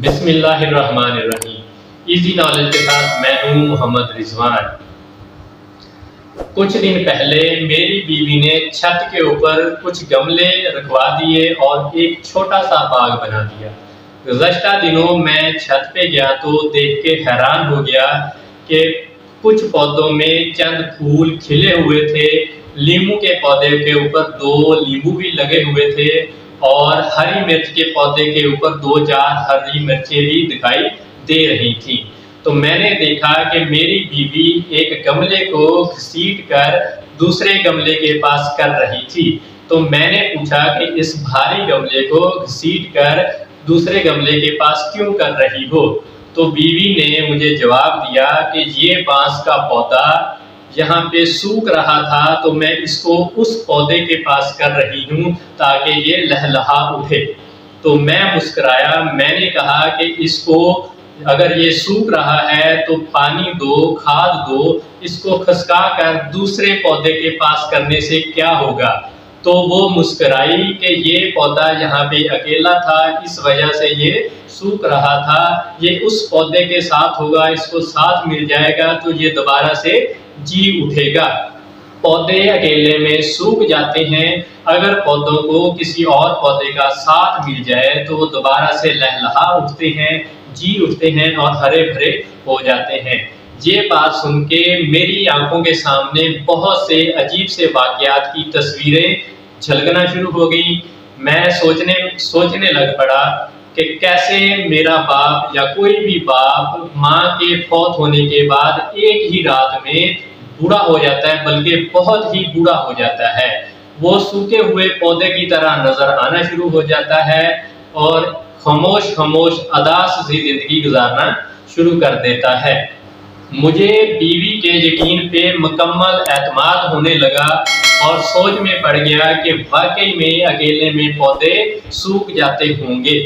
बिस्मिल्लाहिर्रहमानिर्रहीम। Easy knowledge के साथ मैं हूँ मोहम्मद रिजवान। कुछ दिन पहले मेरी बीवी ने छत के ऊपर कुछ गमले रखवा दिए और एक छोटा सा बाग बना दिया। गुज़श्ता दिनों मैं छत पे गया तो देख के हैरान हो गया कि कुछ पौधों में चंद फूल खिले हुए थे। नींबू के पौधे के ऊपर 2 नींबू भी लगे हुए थे और हरी मिर्च के पौधे के ऊपर 2-4 हरी मिर्चें भी दिखाई दे रही थी। तो मैंने देखा कि मेरी बीवी एक गमले को घसीट कर दूसरे गमले के पास कर रही थी। तो मैंने पूछा कि इस भारी गमले को घसीट कर दूसरे गमले के पास क्यों कर रही हो? तो बीवी ने मुझे जवाब दिया कि ये बांस का पौधा यहाँ पे सूख रहा था तो मैं इसको उस पौधे के पास कर रही हूँ ताकि ये लहलहा उठे। तो मैं मुस्कुराया। मैंने कहा कि इसको अगर ये सूख रहा है तो पानी दो, खाद दो, इसको खसका कर दूसरे पौधे के पास करने से क्या होगा? तो वो मुस्कुराई कि ये पौधा यहाँ पे अकेला था, इस वजह से ये सूख रहा था। ये उस पौधे के साथ होगा, इसको साथ मिल जाएगा तो ये दोबारा से जी उठेगा। पौधे अकेले में सूख जाते हैं, अगर पौधों को किसी और पौधे का साथ मिल जाए तो वो दोबारा से लहलहा उठते हैं, जी उठते हैं और हरे भरे हो जाते हैं। ये बात सुन के मेरी आंखों के सामने बहुत से अजीब से वाकयात की तस्वीरें झलकना शुरू हो गई। मैं सोचने लग पड़ा कि कैसे मेरा बाप या कोई भी बाप माँ के फौत होने के बाद एक ही रात में बूढ़ा हो जाता है, बल्कि बहुत ही बूढ़ा हो जाता है। वो सूखे हुए पौधे की तरह नजर आना शुरू हो जाता है और खामोश अदास सी जिंदगी गुजारना शुरू कर देता है। मुझे बीवी के यकीन पे मुकम्मल एतमाद होने लगा और सोच में पड़ गया कि वाकई में अकेले में पौधे सूख जाते होंगे।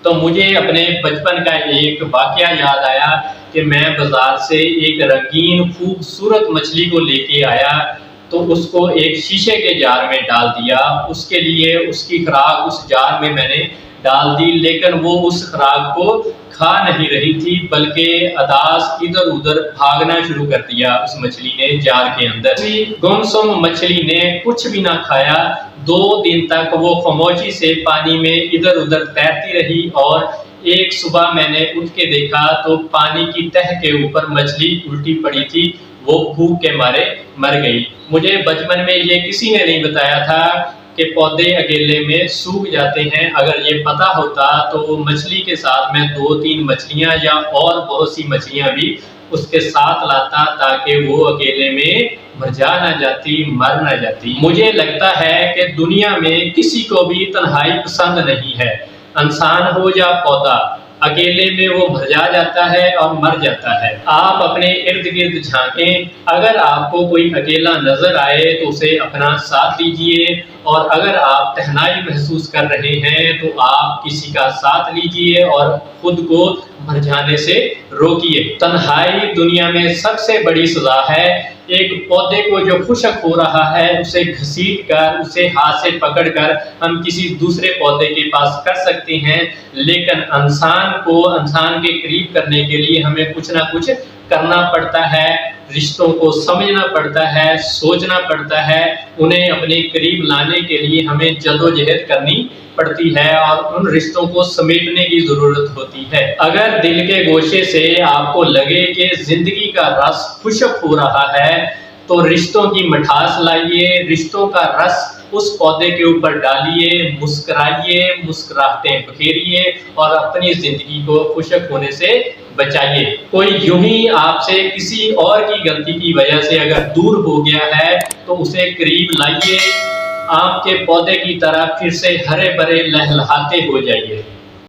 तो मुझे अपने बचपन का एक वाकया याद आया कि मैं बाजार से एक रंगीन खूबसूरत मछली को लेके आया तो उसको एक शीशे के जार में डाल दिया। उसके लिए उसकी खुराक उस जार में मैंने डाल दी, लेकिन वो उस खुराक को खा नहीं रही थी, बल्कि अदास इधर उधर भागना शुरू कर दिया उस मछली ने जार के अंदर। गुमसुम मछली ने कुछ भी ना खाया। 2 दिन तक वो खामोशी से पानी में इधर उधर तैरती रही और एक सुबह मैंने उठ के देखा तो पानी की तह के ऊपर मछली उल्टी पड़ी थी। वो भूख के मारे मर गई। मुझे बचपन में ये किसी ने नहीं बताया था कि पौधे अकेले में सूख जाते हैं। अगर ये पता होता तो मछली के साथ मैं 2-3 मछलियां या और बहुत सी मछलियां भी उसके साथ लाता ताकि वो अकेले में मरझा ना जाती, मर ना जाती। मुझे लगता है कि दुनिया में किसी को भी तन्हाई पसंद नहीं है। इंसान हो या पौधा, अकेले में वो मरझा जाता है और मर जाता है। आप अपने इर्द गिर्द झांकें, अगर आपको कोई अकेला नजर आए तो उसे अपना साथ लीजिए और अगर आप तन्हाई महसूस कर रहे हैं तो आप किसी का साथ लीजिए और खुद को मरझाने से रोकिए। तन्हाई दुनिया में सबसे बड़ी सजा है। एक पौधे को जो खुशक हो रहा है उसे घसीट कर, उसे हाथ से पकड़ कर हम किसी दूसरे पौधे के पास कर सकते हैं, लेकिन इंसान के करीब करने के लिए हमें कुछ ना कुछ करना पड़ता है। रिश्तों को समझना पड़ता है, सोचना पड़ता है। उन्हें अपने करीब लाने के लिए हमें जद्दोजहद करनी पड़ती है और उन रिश्तों को समेटने की जरूरत होती है। अगर दिल के गोशे से आपको लगे कि जिंदगी का रस खुशक हो रहा है तो रिश्तों की मिठास लाइए, रिश्तों का रस उस पौधे के ऊपर डालिए, मुस्कुराइए, मुस्कुराहटें बखेरिए और अपनी जिंदगी को खुशक होने से बचाइए। कोई यूं ही आपसे किसी और की गलती की वजह से अगर दूर हो गया है तो उसे करीब लाइए, आम के पौधे की तरह फिर से हरे भरे लहलहाते हो जाइए।